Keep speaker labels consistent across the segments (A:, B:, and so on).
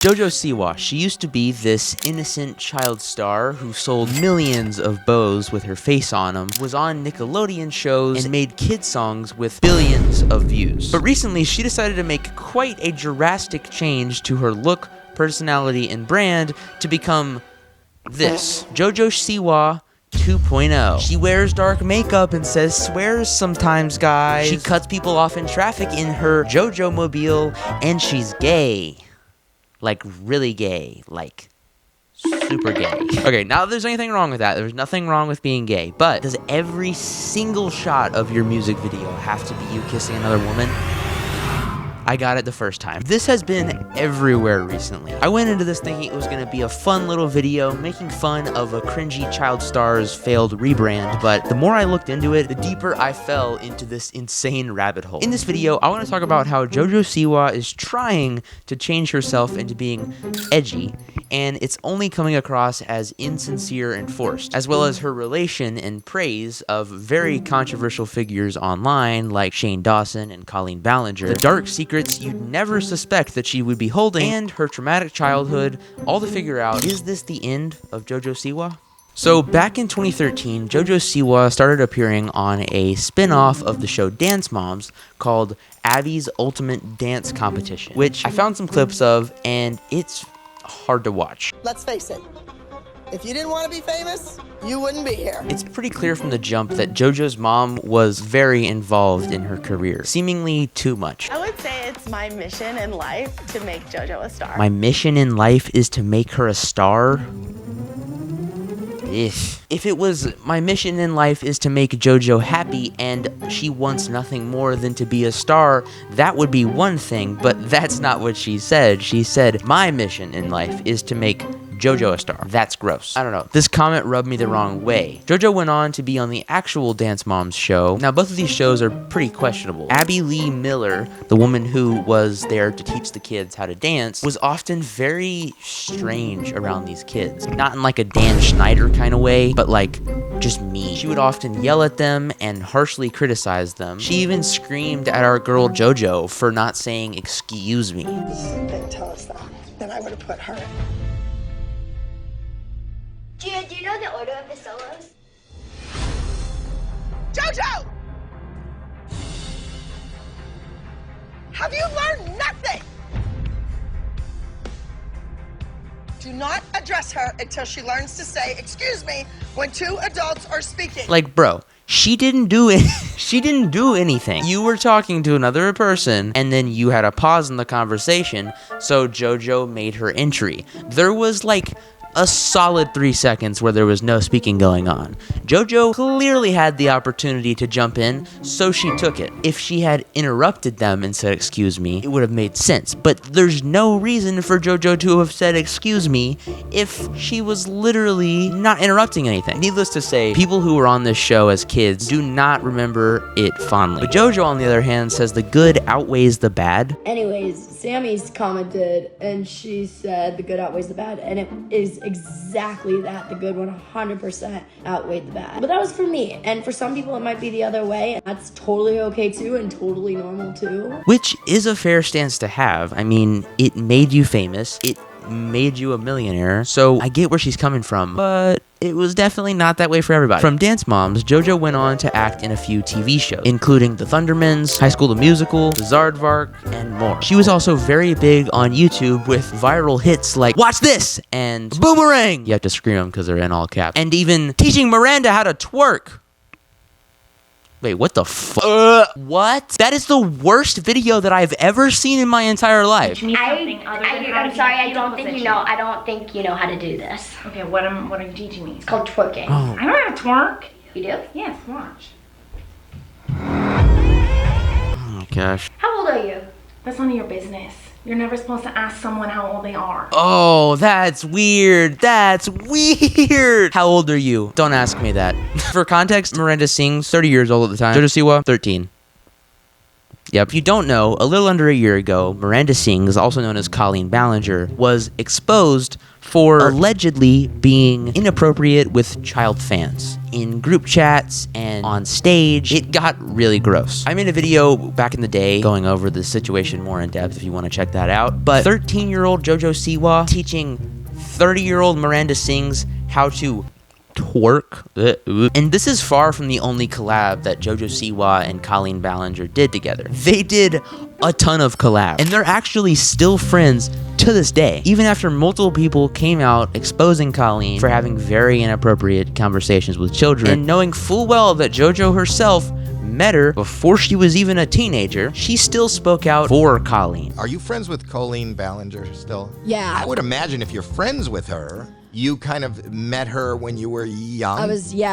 A: JoJo Siwa, she used to be this innocent child star who sold millions of bows with her face on them, was on Nickelodeon shows, and made kid songs with billions of views. But recently, she decided to make quite a drastic change to her look, personality, and brand to become this. JoJo Siwa 2.0. She wears dark makeup and says swears sometimes, guys. She cuts people off in traffic in her JoJo mobile, and she's gay. Like, really gay. Like, super gay. Okay, not that there's anything wrong with that. There's nothing wrong with being gay. But does every single shot of your music video have to be you kissing another woman? I got it the first time. This has been everywhere recently. I went into this thinking it was going to be a fun little video making fun of a cringy child star's failed rebrand, but the more I looked into it, the deeper I fell into this insane rabbit hole. In this video, I want to talk about how JoJo Siwa is trying to change herself into being edgy, and it's only coming across as insincere and forced, as well as her relation and praise of very controversial figures online like Shane Dawson and Colleen Ballinger, the dark secrets you'd never suspect that she would be holding, and her traumatic childhood, all to figure out, is this the end of JoJo Siwa? So back in 2013, JoJo Siwa started appearing on a spin-off of the show Dance Moms called Abby's Ultimate Dance Competition, which I found some clips of, and it's hard to watch.
B: Let's face it, if you didn't want to be famous, you wouldn't be here.
A: It's pretty clear from the jump that JoJo's mom was very involved in her career, seemingly too much.
C: I would say it's my mission in life to make JoJo a star.
A: My mission in life is to make her a star? If it was my mission in life is to make JoJo happy and she wants nothing more than to be a star, that would be one thing, but that's not what she said. She said, my mission in life is to make JoJo a star. That's gross. I don't know. This comment rubbed me the wrong way. JoJo went on to be on the actual Dance Moms show. Now, both of these shows are pretty questionable. Abby Lee Miller, the woman who was there to teach the kids how to dance, was often very strange around these kids. Not in like a Dan Schneider kind of way, but like just mean. She would often yell at them and harshly criticize them. She even screamed at our girl JoJo for not saying excuse me.
B: Didn't tell us that. Then I would have put her in.
D: Gia, do you know the order of the solos?
B: JoJo! Have you learned nothing? Do not address her until she learns to say, excuse me, when two adults are speaking.
A: Like, bro, she didn't do it. She didn't do anything. You were talking to another person, and then you had a pause in the conversation, so JoJo made her entry. There was like a solid 3 seconds where there was no speaking going on. JoJo clearly had the opportunity to jump in, so she took it. If she had interrupted them and said excuse me, it would have made sense, but there's no reason for JoJo to have said excuse me if she was literally not interrupting anything. Needless to say, people who were on this show as kids do not remember it fondly. But JoJo, on the other hand, says the good outweighs the bad.
E: Anyways, Sammy's commented and she said the good outweighs the bad, and it is exactly that. The good 100% outweighed the bad. But that was for me, and for some people it might be the other way, and that's totally okay too and totally normal too.
A: Which is a fair stance to have. I mean, it made you famous. It made you a millionaire. So I get where she's coming from, but it was definitely not that way for everybody. From Dance Moms, JoJo went on to act in a few TV shows, including The Thundermans, High School the Musical, The Zardvark, and more. She was also very big on YouTube with viral hits like Watch This and Boomerang. You have to scream them because they're in all caps. And even teaching Miranda how to twerk. Wait, what the fuck? What? That is the worst video that I've ever seen in my entire life.
D: I'm sorry, I don't think you know. I don't think you know how to do this.
F: Okay, what are you teaching me?
D: It's called twerking.
A: Oh.
F: I don't have to twerk.
D: You do?
F: Yes, watch.
A: Oh my gosh.
D: How old are you?
F: That's none of your business. You're never supposed to ask someone how old they are.
A: Oh, that's weird. That's weird. How old are you? Don't ask me that. For context, Miranda sings 30 years old at the time. JoJo Siwa, 13. Yep. If you don't know, a little under a year ago, Miranda Sings, also known as Colleen Ballinger, was exposed for allegedly being inappropriate with child fans. In group chats and on stage, it got really gross. I made a video back in the day going over the situation more in depth if you want to check that out. But 13-year-old JoJo Siwa teaching 30-year-old Miranda Sings how to twerk. And this is far from the only collab that JoJo Siwa and Colleen Ballinger did together. They did a ton of collabs, and they're actually still friends to this day, even after multiple people came out exposing Colleen for having very inappropriate conversations with children, and knowing full well that JoJo herself met her before she was even a teenager. She still spoke out for Colleen.
G: Are you friends with Colleen Ballinger still?
E: Yeah.
G: I would imagine if you're friends with her, you kind of met her when you were young.
E: I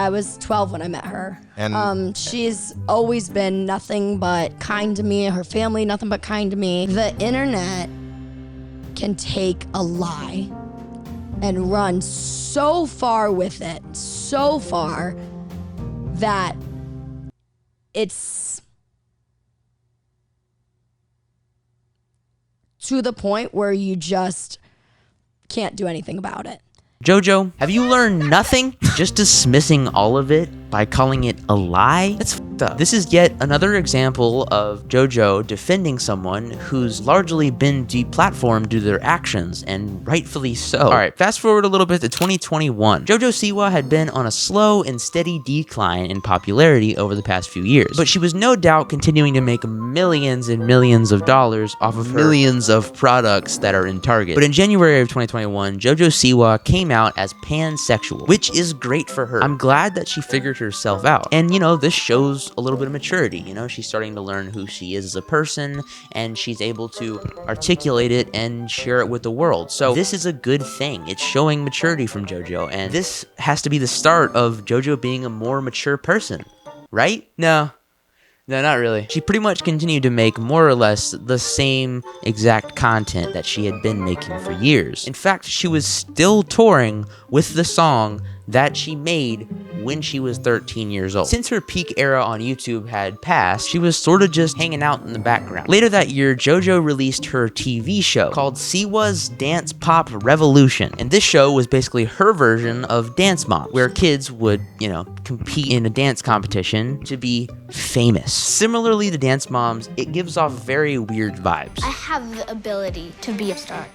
E: was 12 when I met her.
G: And
E: she's always been nothing but kind to me. Her family, nothing but kind to me. The internet can take a lie and run so far with it, so far that it's to the point where you just can't do anything about it.
A: JoJo, have you learned nothing? Just dismissing all of it by calling it a lie? That's fucked up. This is yet another example of JoJo defending someone who's largely been deplatformed due to their actions, and rightfully so. Alright, fast forward a little bit to 2021. JoJo Siwa had been on a slow and steady decline in popularity over the past few years, but she was no doubt continuing to make millions and millions of dollars off of millions of products that are in Target. But in January of 2021, JoJo Siwa came out as pansexual, which is great for her. I'm glad that she figured herself out. And you know, this shows a little bit of maturity. You know, she's starting to learn who she is as a person, and she's able to articulate it and share it with the world. So this is a good thing. It's showing maturity from JoJo, and this has to be the start of JoJo being a more mature person, right? No, not really. She pretty much continued to make more or less the same exact content that she had been making for years. In fact, she was still touring with the song that she made when she was 13 years old. Since her peak era on YouTube had passed, she was sort of just hanging out in the background. Later that year, JoJo released her TV show called Siwa's Dance Pop Revolution. And this show was basically her version of Dance Mom, where kids would, you know, compete in a dance competition to be famous. Similarly to Dance Moms, it gives off very weird vibes.
H: I have the ability to be a star.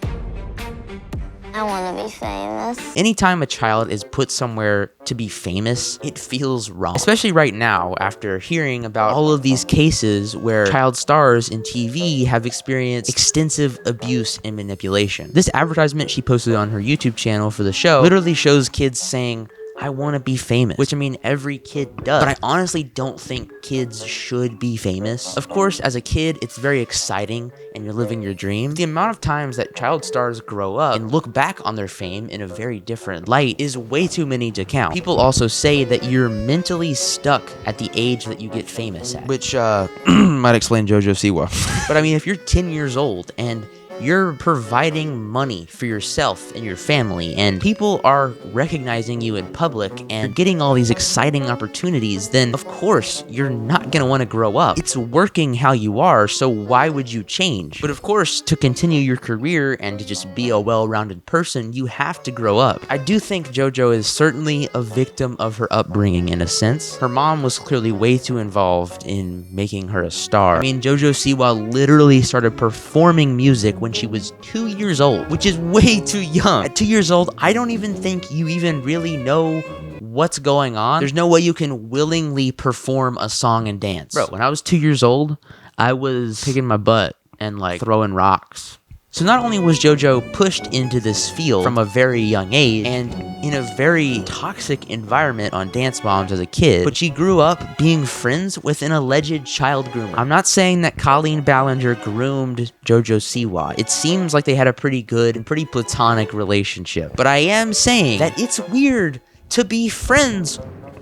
H: I want to be famous.
A: Anytime a child is put somewhere to be famous, it feels wrong. Especially right now, after hearing about all of these cases where child stars in TV have experienced extensive abuse and manipulation. This advertisement she posted on her YouTube channel for the show literally shows kids saying, I want to be famous, which I mean, every kid does. But I honestly don't think kids should be famous. Of course, as a kid, it's very exciting and you're living your dream. The amount of times that child stars grow up and look back on their fame in a very different light is way too many to count. People also say that you're mentally stuck at the age that you get famous at, which might explain JoJo Siwa. But I mean, if you're 10 years old and you're providing money for yourself and your family, and people are recognizing you in public and getting all these exciting opportunities, then of course you're not gonna want to grow up. It's working how you are, so why would you change? But of course, to continue your career and to just be a well-rounded person, you have to grow up. I do think JoJo is certainly a victim of her upbringing in a sense. Her mom was clearly way too involved in making her a star. I mean, JoJo Siwa literally started performing music when she was 2 years old, which is way too young. At 2 years old, I don't even think you even really know what's going on. There's no way you can willingly perform a song and dance. Bro, when I was 2 years old, I was picking my butt and like throwing rocks. So not only was JoJo pushed into this field from a very young age and in a very toxic environment on Dance Moms as a kid, but she grew up being friends with an alleged child groomer. I'm not saying that Colleen Ballinger groomed JoJo Siwa. It seems like they had a pretty good and pretty platonic relationship. But I am saying that it's weird to be friends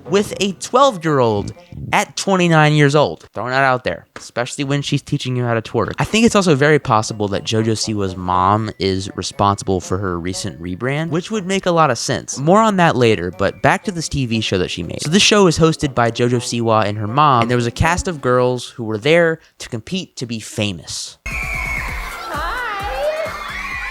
A: with a 12-year-old at 29 years old. Throwing that out there, especially when she's teaching you how to twerk. I think it's also very possible that JoJo Siwa's mom is responsible for her recent rebrand, which would make a lot of sense. More on that later, but back to this TV show that she made. So this show is hosted by JoJo Siwa and her mom, and there was a cast of girls who were there to compete to be famous.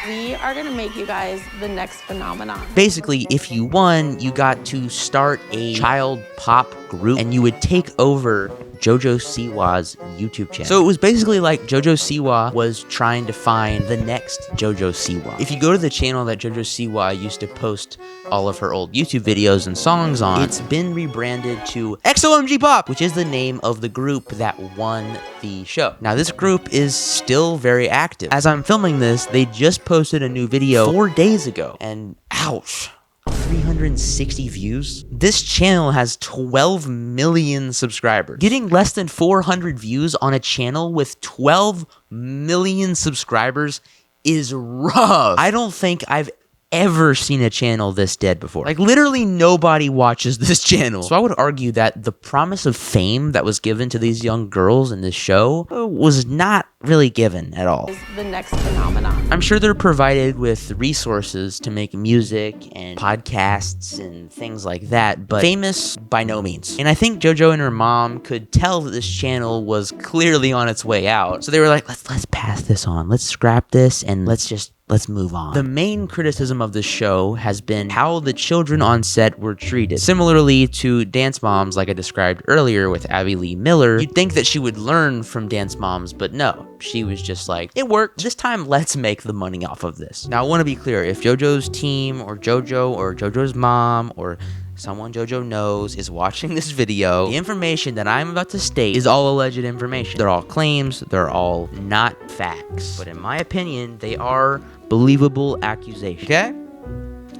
C: We are gonna make you guys the next phenomenon.
A: Basically, if you won, you got to start a child pop group, and you would take over JoJo Siwa's YouTube channel. So it was basically like JoJo Siwa was trying to find the next JoJo Siwa. If you go to the channel that JoJo Siwa used to post all of her old YouTube videos and songs on, it's been rebranded to XOMG Pop, which is the name of the group that won the show. Now, this group is still very active. As I'm filming this, they just posted a new video 4 days ago, and ouch. 360 views. This channel has 12 million subscribers. Getting less than 400 views on a channel with 12 million subscribers is rough. I don't think I've ever seen a channel this dead before. Like, literally nobody watches this channel. So I would argue that the promise of fame that was given to these young girls in this show was not really given at all.
C: The next phenomenon.
A: I'm sure they're provided with resources to make music and podcasts and things like that, but famous by no means. And I think JoJo and her mom could tell that this channel was clearly on its way out. So they were like, let's pass this on. Let's scrap this and let's move on. The main criticism of this show has been how the children on set were treated. Similarly to Dance Moms, like I described earlier with Abby Lee Miller, you'd think that she would learn from Dance Moms, but no. She was just like, it worked. This time, let's make the money off of this. Now, I want to be clear. If JoJo's team or JoJo's mom or someone JoJo knows is watching this video, the information that I'm about to state is all alleged information. They're all claims. They're all not facts. But in my opinion, they are believable accusations. Okay?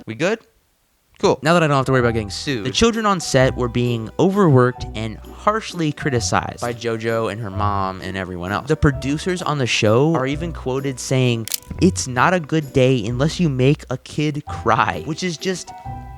A: We good? Cool. Now that I don't have to worry about getting sued, the children on set were being overworked and harshly criticized by JoJo and her mom and everyone else. The producers on the show are even quoted saying, "It's not a good day unless you make a kid cry," which is just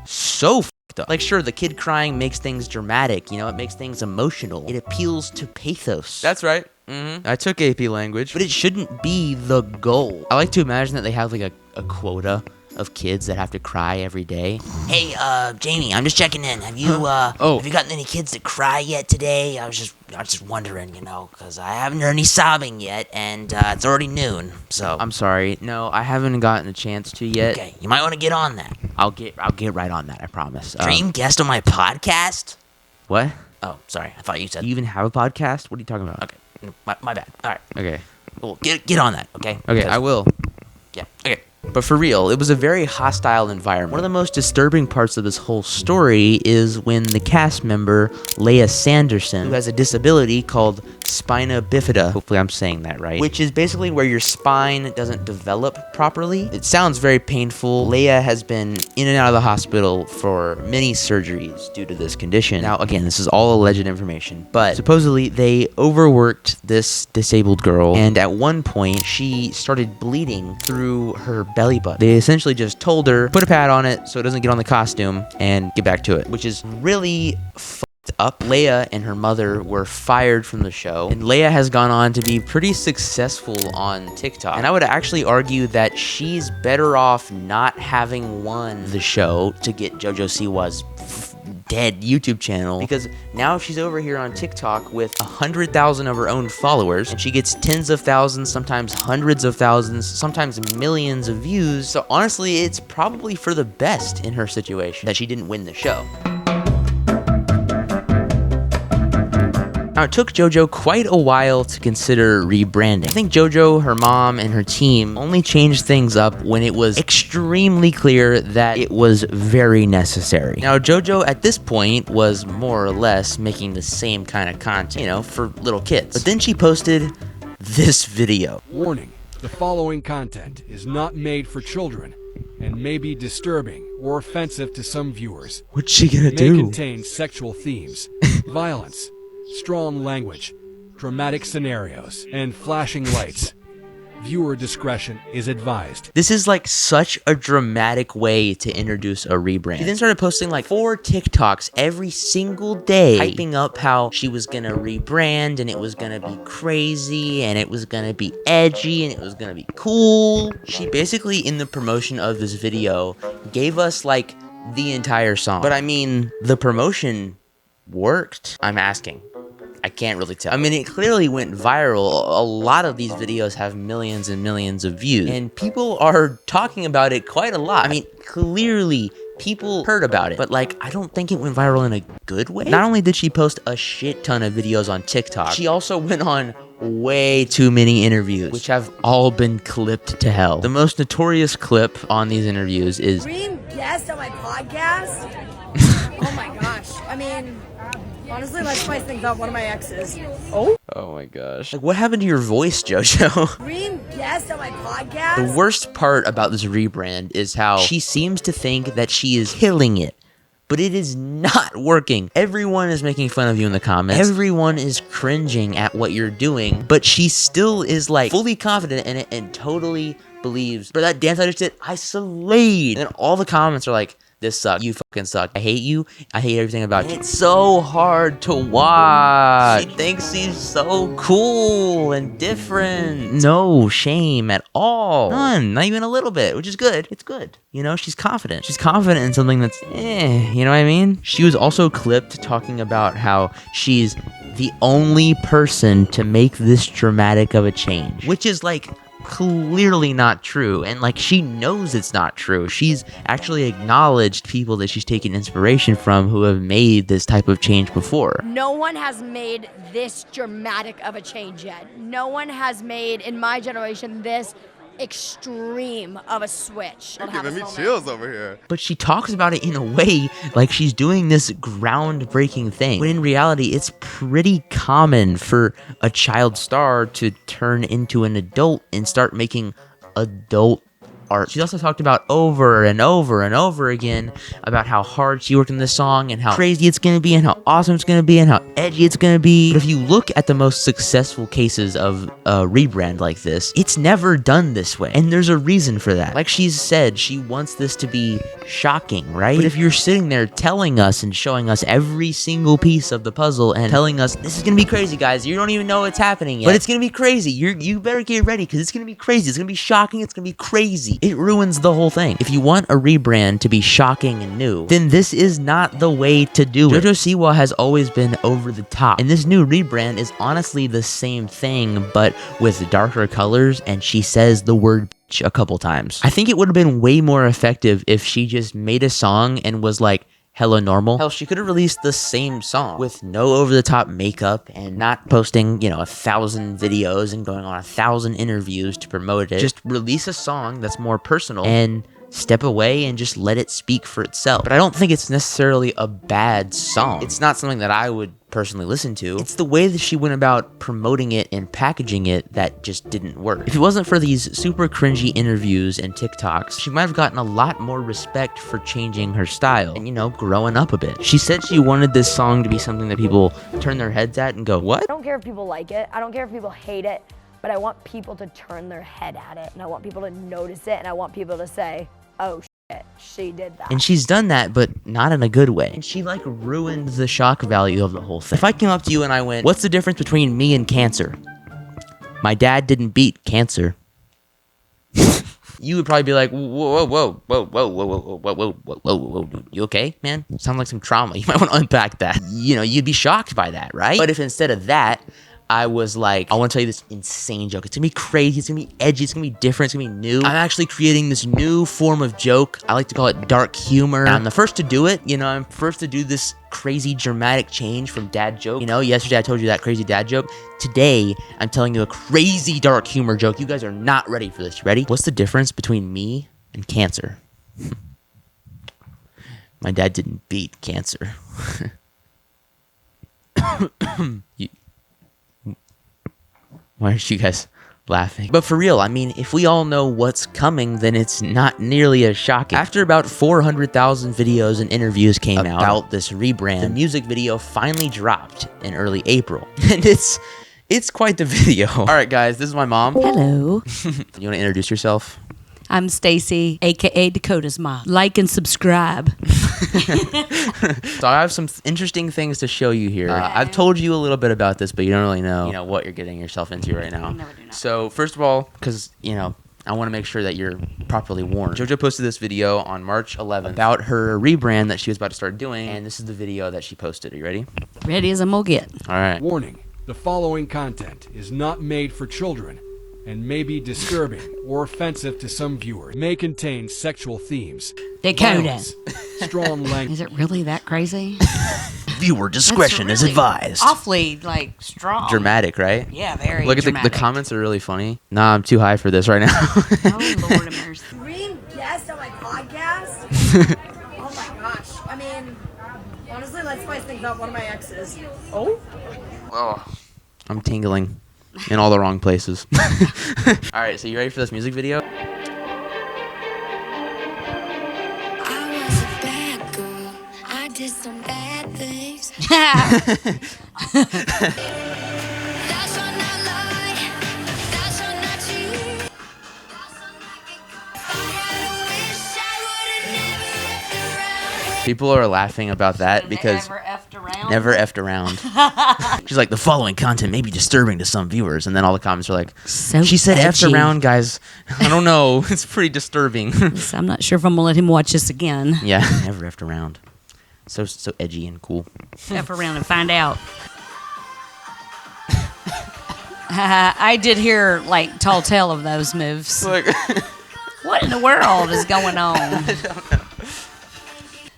A: so f***ed up. Like, sure, the kid crying makes things dramatic, you know, it makes things emotional. It appeals to pathos. That's right. I took AP language. But it shouldn't be the goal. I like to imagine that they have like a quota of kids that have to cry every day. Hey, Jamie, I'm just checking in. Have you have you gotten any kids to cry yet today? I was just wondering, you know, because I haven't heard any sobbing yet, and it's already noon. So I'm sorry. No, I haven't gotten a chance to yet. Okay, you might want to get on that. I'll get right on that. I promise. Dream guest on my podcast? What? Oh, sorry. I thought you said. Do you even have a podcast? What are you talking about? Okay, my bad. All right. Okay. Well, get on that. Okay. Okay, I will. Yeah. Okay. But for real, it was a very hostile environment. One of the most disturbing parts of this whole story is when the cast member, Leia Sanderson, who has a disability called spina bifida, hopefully I'm saying that right, which is basically where your spine doesn't develop properly. It sounds very painful. Leia has been in and out of the hospital for many surgeries due to this condition. Now, again, this is all alleged information, but supposedly they overworked this disabled girl, and at one point, she started bleeding through her belly button. They essentially just told her, put a pad on it so it doesn't get on the costume, and get back to it, which is really up. Leia and her mother were fired from the show, and Leia has gone on to be pretty successful on TikTok. And I would actually argue that she's better off not having won the show to get JoJo Siwa's dead YouTube channel, because now she's over here on TikTok with 100,000 of her own followers, and she gets tens of thousands, sometimes hundreds of thousands, sometimes millions of views. So honestly, it's probably for the best in her situation that she didn't win the show. Now, it took JoJo quite a while to consider rebranding. I think JoJo, her mom, and her team only changed things up when it was extremely clear that it was very necessary. Now, JoJo at this point was more or less making the same kind of content, you know, for little kids. But then she posted this video.
I: Warning, the following content is not made for children and may be disturbing or offensive to some viewers.
A: What's she gonna
I: do? It may contain sexual themes, violence, strong language, dramatic scenarios, and flashing lights. Viewer discretion is advised.
A: This is like such a dramatic way to introduce a rebrand. She then started posting like 4 TikToks every single day, hyping up how she was gonna rebrand and it was gonna be crazy and it was gonna be edgy and it was gonna be cool. She basically, in the promotion of this video, gave us like the entire song. But I mean, the promotion worked. I'm asking. I can't really tell. I mean, it clearly went viral. A lot of these videos have millions and millions of views, and people are talking about it quite a lot. I mean, clearly people heard about it, but like, I don't think it went viral in a good way. Not only did she post a shit ton of videos on TikTok, she also went on way too many interviews, which have all been clipped to hell. The most notorious clip on these interviews is
E: Dream guest on my podcast? Oh my gosh. I mean, honestly, let's spice things up. One of my exes.
A: Oh my gosh. Like, what happened to your voice, JoJo?
E: Dream guest on my podcast?
A: The worst part about this rebrand is how she seems to think that she is killing it, but it is not working. Everyone is making fun of you in the comments. Everyone is cringing at what you're doing, but she still is like fully confident in it and totally believes, bro, that dance I just did, I slayed. And then all the comments are like, this sucks. You fucking suck. I hate you. I hate everything about you. It's so hard to watch. She thinks she's so cool and different. No shame at all. None. Not even a little bit, which is good. It's good. You know, she's confident. She's confident in something that's you know what I mean? She was also clipped talking about how she's the only person to make this dramatic of a change, which is like clearly not true, and like she knows it's not true. She's actually acknowledged people that she's taken inspiration from who have made this type of change before.
E: No one has made this dramatic of a change yet. No one has made, in my generation, this extreme of a switch.
J: You're giving me chills over here.
A: But she talks about it in a way like she's doing this groundbreaking thing, when in reality it's pretty common for a child star to turn into an adult and start making adult art. She's also talked about over and over and over again about how hard she worked in this song and how crazy it's gonna be and how awesome it's gonna be and how edgy it's gonna be. But if you look at the most successful cases of a rebrand like this, it's never done this way, and there's a reason for that. Like she's said, she wants this to be shocking, right? But if you're sitting there telling us and showing us every single piece of the puzzle and telling us this is gonna be crazy, guys, you don't even know what's happening yet, but it's gonna be crazy, you better get ready because it's gonna be crazy, it's gonna be shocking, it's gonna be crazy. It ruins the whole thing. If you want a rebrand to be shocking and new, then this is not the way to do it. JoJo Siwa has always been over the top, and this new rebrand is honestly the same thing, but with darker colors, and she says the word bitch a couple times. I think it would have been way more effective if she just made a song and was like, hella normal. Hell, she could have released the same song with no over-the-top makeup and not posting, 1,000 videos and going on 1,000 interviews to promote it. Just release a song that's more personal and step away and just let it speak for itself. But I don't think it's necessarily a bad song. It's not something that I would personally listen to. It's the way that she went about promoting it and packaging it that just didn't work. If it wasn't for these super cringy interviews and TikToks, she might have gotten a lot more respect for changing her style and, growing up a bit. She said she wanted this song to be something that people turn their heads at and go, what?
E: I don't care if people like it. I don't care if people hate it, but I want people to turn their head at it, and I want people to notice it, and I want people to say, oh shit, she did that.
A: And she's done that, but not in a good way. And she like ruined the shock value of the whole thing. If I came up to you and I went, what's the difference between me and cancer? My dad didn't beat cancer. You would probably be like, whoa, dude. You okay, man? Sounds like some trauma. You might want to unpack that. You'd be shocked by that, right? But if instead of that, I was like, I want to tell you this insane joke. It's gonna be crazy, it's gonna be edgy, it's gonna be different, it's gonna be new. I'm actually creating this new form of joke. I like to call it dark humor. And I'm the first to do it. I'm first to do this crazy dramatic change from dad joke. Yesterday I told you that crazy dad joke. Today, I'm telling you a crazy dark humor joke. You guys are not ready for this. You ready? What's the difference between me and cancer? My dad didn't beat cancer. Why aren't you guys laughing? But for real, if we all know what's coming, then it's not nearly as shocking. After about 400,000 videos and interviews came out about this rebrand, the music video finally dropped in early April. And it's It's quite the video. All right, guys, this is my mom.
J: Hello.
A: You want to introduce yourself?
J: I'm Stacy, aka Dakota's mom. Like and subscribe.
A: So I have some interesting things to show you here. I've told you a little bit about this, but you don't really know, what you're getting yourself into right now.
J: Never do.
A: So first of all, because I want to make sure that you're properly warned. JoJo posted this video on March 11th about her rebrand that she was about to start doing, and this is the video that she posted. Are you ready?
J: Ready as I'm gonna get.
A: All right.
I: Warning, the following content is not made for children and may be disturbing or offensive to some viewers. May contain sexual themes,
J: Dakota.
I: violence, strong language.
J: Is it really that crazy?
A: Viewer discretion
J: That's
A: is
J: really
A: advised.
J: Awfully, strong.
A: Dramatic, right?
J: Yeah, very
A: Look at the
J: dramatic.
A: comments are really funny. Nah, I'm too high for this right now.
J: Oh, Lord of mercy.
E: Dream guest on my podcast? Oh my gosh. I mean, honestly, let's spice things up. One of my exes. Oh?
A: Oh, I'm tingling in all the wrong places. All right, so you ready for this music video?
H: I was a bad girl. I did some bad things. Thou shalt not lie. Thou shalt not cheat. If I had a wish, I would've never left around.
A: People are laughing about that because
J: Never effed around.
A: never effed around. She's like, the following content may be disturbing to some viewers, and then all the comments are like,
J: So
A: she said effed
J: edgy.
A: around, guys. I don't know. It's pretty disturbing.
J: So I'm not sure if I'm gonna let him watch this again.
A: Yeah, never effed around. So edgy and cool.
J: F around and find out. I did hear tall tale of those moves.
A: Like,
J: What in the world is going on?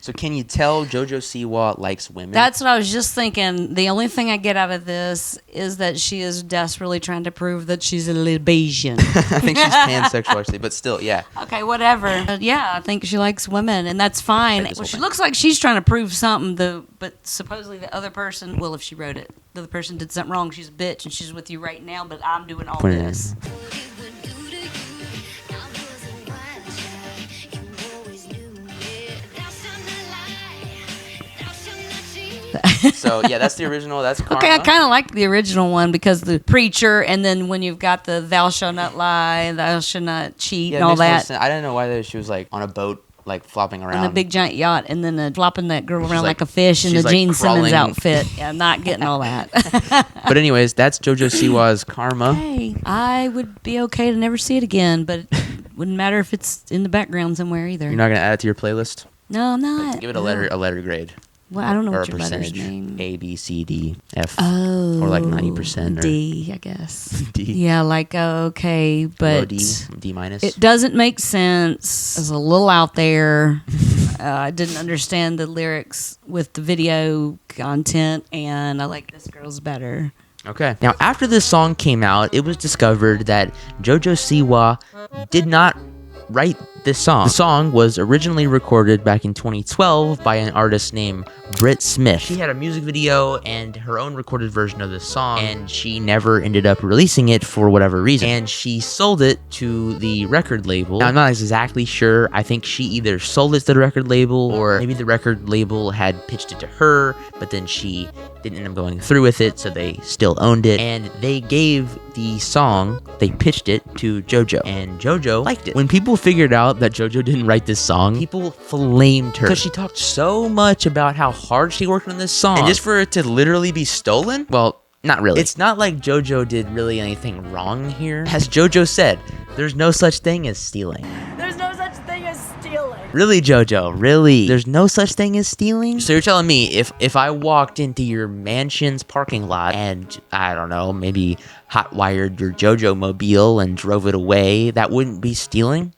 A: so can you tell JoJo Siwa likes women?
J: That's what I was just thinking. The only thing I get out of this is that she is desperately trying to prove that she's a Libasian.
A: I think she's pansexual actually, but still, yeah.
J: Okay, whatever. Yeah, I think she likes women, and that's fine.
A: This
J: Well,
A: whole
J: she
A: thing.
J: looks like she's trying to prove something, though. But supposedly the other person, well, if she wrote it, the other person did something wrong. She's a bitch, and she's with you right now. But I'm doing all
A: Put it in.
J: this.
A: So yeah, that's the original. That's Karma.
J: Okay, I kind of like the original one because the preacher, and then when you've got the "Thou shalt not lie," "Thou shalt not cheat,"
A: Yeah,
J: and
A: it
J: all
A: makes more
J: that.
A: sense. I didn't know why she was on a boat, flopping around
J: On a big giant yacht, and then flopping that girl around
A: like-
J: like a fish in
A: she's,
J: the Gene Simmons
A: crawling.
J: outfit. Yeah, I'm not getting all that.
A: But anyways, that's JoJo Siwa's Karma.
J: Hey, I would be okay to never see it again, but it wouldn't matter if it's in the background somewhere either.
A: You're not gonna add it to your playlist?
J: No, I'm not.
A: Give it a letter grade.
J: Well, I don't know
A: Or
J: what
A: a
J: your letters
A: percentage.
J: mean.
A: A, B, C, D, F.
J: Oh,
A: Or 90% or
J: D, I guess.
A: D.
J: Yeah, okay,
A: Low
J: but
A: D minus.
J: it doesn't make sense. It's a little out there. I didn't understand the lyrics with the video content, and I like this girl's better.
A: Okay. Now, after this song came out, it was discovered that JoJo Siwa did not write this song. The song was originally recorded back in 2012 by an artist named Britt Smith. She had a music video and her own recorded version of this song, and she never ended up releasing it for whatever reason. And she sold it to the record label. Now, I'm not exactly sure. I think she either sold it to the record label, or maybe the record label had pitched it to her, but then she didn't end up going through with it, so they still owned it. And they gave the song, they pitched it to JoJo, and JoJo liked it. When people figured out that JoJo didn't write this song, people flamed her because she talked so much about how hard she worked on this song, and just for it to literally be stolen, well, not really. It's not like JoJo did really anything wrong here. As JoJo said, there's no such thing as stealing.
E: There's no such thing as stealing.
A: Really, JoJo? Really? There's no such thing as stealing? So you're telling me if I walked into your mansion's parking lot and, I don't know, maybe hot-wired your JoJo mobile and drove it away, that wouldn't be stealing?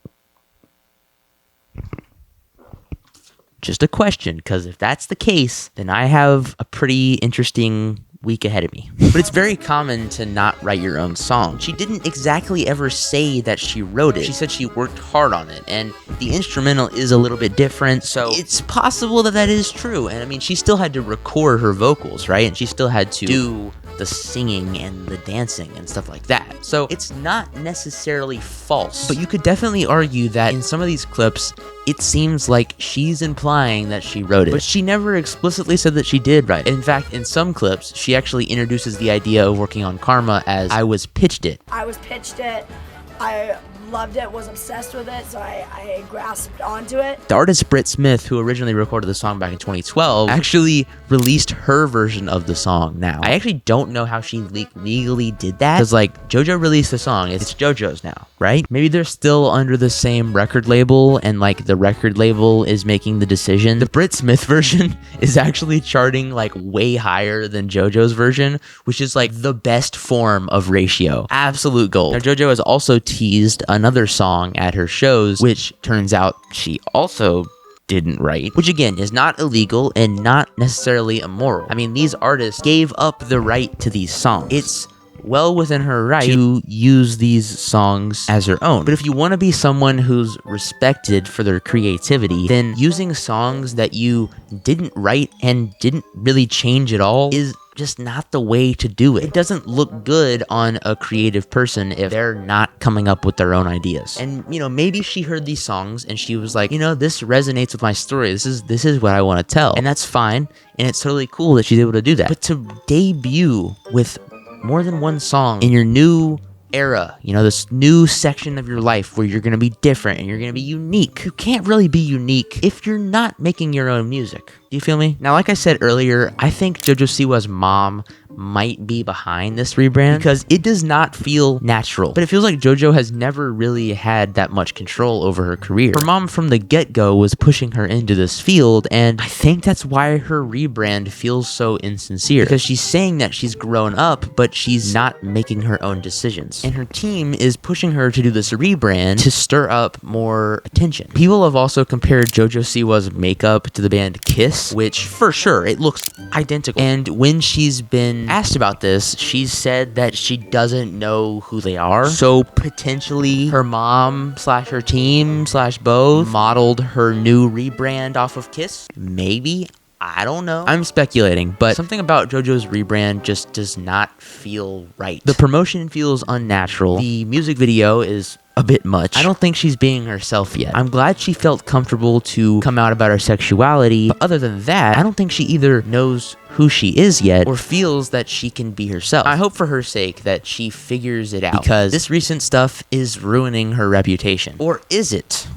A: Just a question, because if that's the case, then I have a pretty interesting week ahead of me. But it's very common to not write your own song. She didn't exactly ever say that she wrote it. She said she worked hard on it, and the instrumental is a little bit different, so it's possible that that is true. And I mean, she still had to record her vocals, right? And she still had to do the singing and the dancing and stuff like that. So it's not necessarily false, but you could definitely argue that in some of these clips, it seems like she's implying that she wrote it, but she never explicitly said that she did write it. In fact, in some clips, she actually introduces the idea of working on Karma as I was pitched it.
E: I was pitched it. I loved it, was obsessed with it, so I grasped onto it.
A: The artist Britt Smith, who originally recorded the song back in 2012, actually released her version of the song now. I actually don't know how she legally did that, because like JoJo released the song, it's JoJo's now, right? Maybe they're still under the same record label and like the record label is making the decision. The Britt Smith version is actually charting like way higher than JoJo's version, which is like the best form of ratio. Absolute gold. Now JoJo has also teased another song at her shows, which turns out she also didn't write, which again is not illegal and not necessarily immoral. I mean, these artists gave up the right to these songs. It's well within her right to use these songs as her own. But if you want to be someone who's respected for their creativity, then using songs that you didn't write and didn't really change at all is just not the way to do it. It doesn't look good on a creative person if they're not coming up with their own ideas. And, you know, maybe she heard these songs and she was like, you know, this resonates with my story. This is what I want to tell. And that's fine. And it's totally cool that she's able to do that. But to debut with more than one song in your new era, you know, this new section of your life where you're going to be different and you're going to be unique. You can't really be unique if you're not making your own music. Do you feel me? Now, like I said earlier, I think JoJo Siwa's mom might be behind this rebrand because it does not feel natural. But it feels like JoJo has never really had that much control over her career. Her mom from the get-go was pushing her into this field, and I think that's why her rebrand feels so insincere. Because she's saying that she's grown up, but she's not making her own decisions. And her team is pushing her to do this rebrand to stir up more attention. People have also compared JoJo Siwa's makeup to the band Kiss, which for sure, it looks identical. And when she's been asked about this, she said that she doesn't know who they are. So potentially her mom slash her team slash both modeled her new rebrand off of Kiss. Maybe. I don't know. I'm speculating, but something about JoJo's rebrand just does not feel right. The promotion feels unnatural. The music video is a bit much. I don't think she's being herself yet. I'm glad she felt comfortable to come out about her sexuality, but other than that, I don't think she either knows who she is yet or feels that she can be herself. I hope for her sake that she figures it out, because this recent stuff is ruining her reputation. Or is it?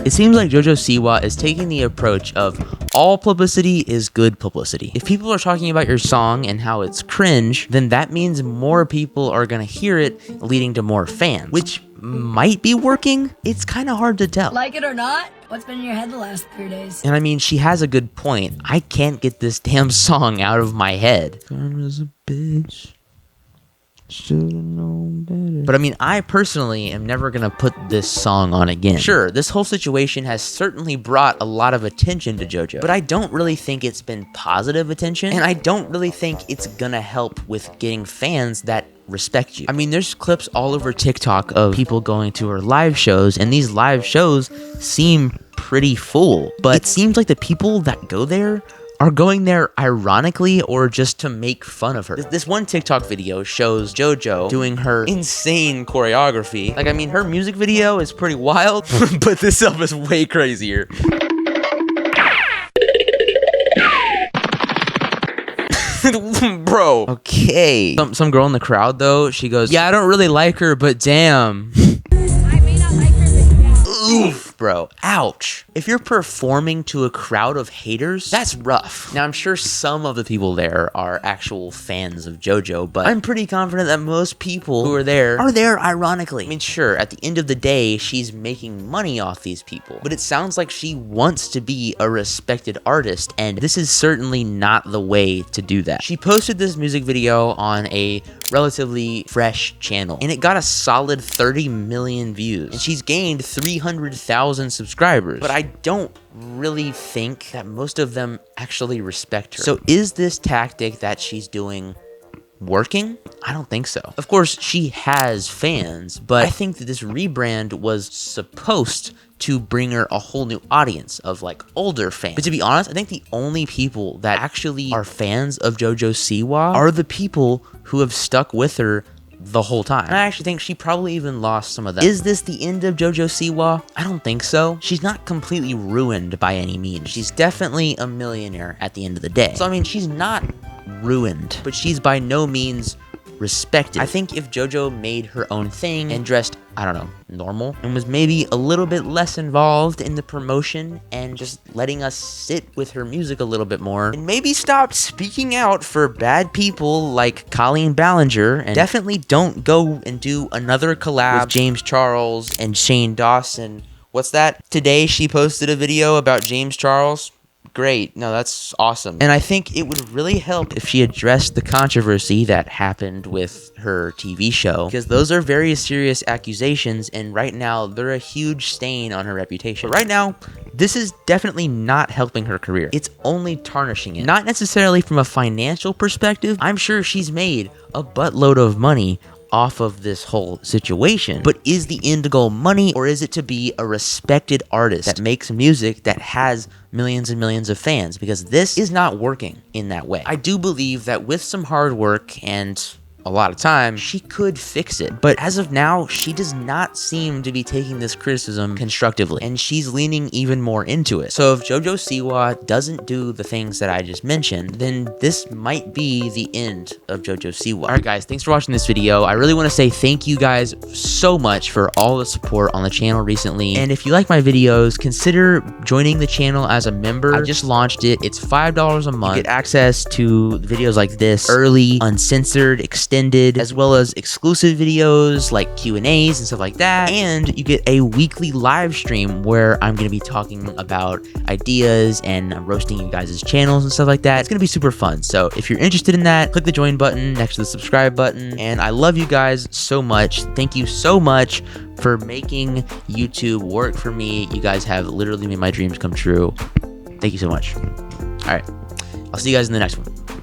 A: It seems like JoJo Siwa is taking the approach of all publicity is good publicity. If people are talking about your song and how it's cringe, then that means more people are gonna hear it, leading to more fans, which might be working. It's kind of hard to tell.
E: Like it or not, what's been in your head the last 3 days?
A: And I mean, she has a good point. I can't get this damn song out of my head. Karma's a bitch. Should've known better. But I mean, I personally am never gonna put this song on again. Sure, this whole situation has certainly brought a lot of attention to JoJo, but I don't really think it's been positive attention, and I don't really think it's gonna help with getting fans that respect you. I mean, there's clips all over TikTok of people going to her live shows, and these live shows seem pretty full, but it seems like the people that go there are going there ironically or just to make fun of her. This one TikTok video shows JoJo doing her insane choreography. Like, I mean, her music video is pretty wild, but this stuff is way crazier. Bro. Okay. Some girl in the crowd, though, she goes, yeah, I don't really like her, but damn.
H: I may not like her, but yeah.
A: Oof, bro. Ouch. If you're performing to a crowd of haters, that's rough. Now, I'm sure some of the people there are actual fans of JoJo, but I'm pretty confident that most people who are there ironically. I mean, sure, at the end of the day, she's making money off these people, but it sounds like she wants to be a respected artist, and this is certainly not the way to do that. She posted this music video on a relatively fresh channel, and it got a solid 30 million views, and she's gained 300,000 subscribers, but I don't really think that most of them actually respect her. So is this tactic that she's doing working? I don't think so. Of course, she has fans, but I think that this rebrand was supposed to bring her a whole new audience of like older fans. But to be honest, I think the only people that actually are fans of JoJo Siwa are the people who have stuck with her the whole time. And I actually think she probably even lost some of them. Is this the end of JoJo Siwa? I don't think so. She's not completely ruined by any means. She's definitely a millionaire at the end of the day. So I mean, she's not ruined, but she's by no means respected. I think if JoJo made her own thing and dressed, I don't know, normal, and was maybe a little bit less involved in the promotion and just letting us sit with her music a little bit more, and maybe stopped speaking out for bad people like Colleen Ballinger, and definitely don't go and do another collab with James Charles and Shane Dawson. What's that? Today she posted a video about James Charles. Great. No, that's awesome. And I think it would really help if she addressed the controversy that happened with her TV show, because those are very serious accusations, and right now they're a huge stain on her reputation. But right now, this is definitely not helping her career. It's only tarnishing it. Not necessarily from a financial perspective. I'm sure she's made a buttload of money off of this whole situation, but is the end goal money, or is it to be a respected artist that makes music that has millions and millions of fans? Because this is not working in that way. I do believe that with some hard work and a lot of time, she could fix it. But as of now, she does not seem to be taking this criticism constructively, and she's leaning even more into it. So if JoJo Siwa doesn't do the things that I just mentioned, then this might be the end of JoJo Siwa. Alright guys, thanks for watching this video. I really want to say thank you guys so much for all the support on the channel recently. And if you like my videos, consider joining the channel as a member. I just launched it. It's $5 a month. You get access to videos like this, early, uncensored, extended, as well as exclusive videos like Q&As and stuff like that. And you get a weekly live stream where I'm going to be talking about ideas and roasting you guys' channels and stuff like that. It's going to be super fun. So if you're interested in that, click the join button next to the subscribe button. And I love you guys so much. Thank you so much for making YouTube work for me. You guys have literally made my dreams come true. Thank you so much. All right. I'll see you guys in the next one.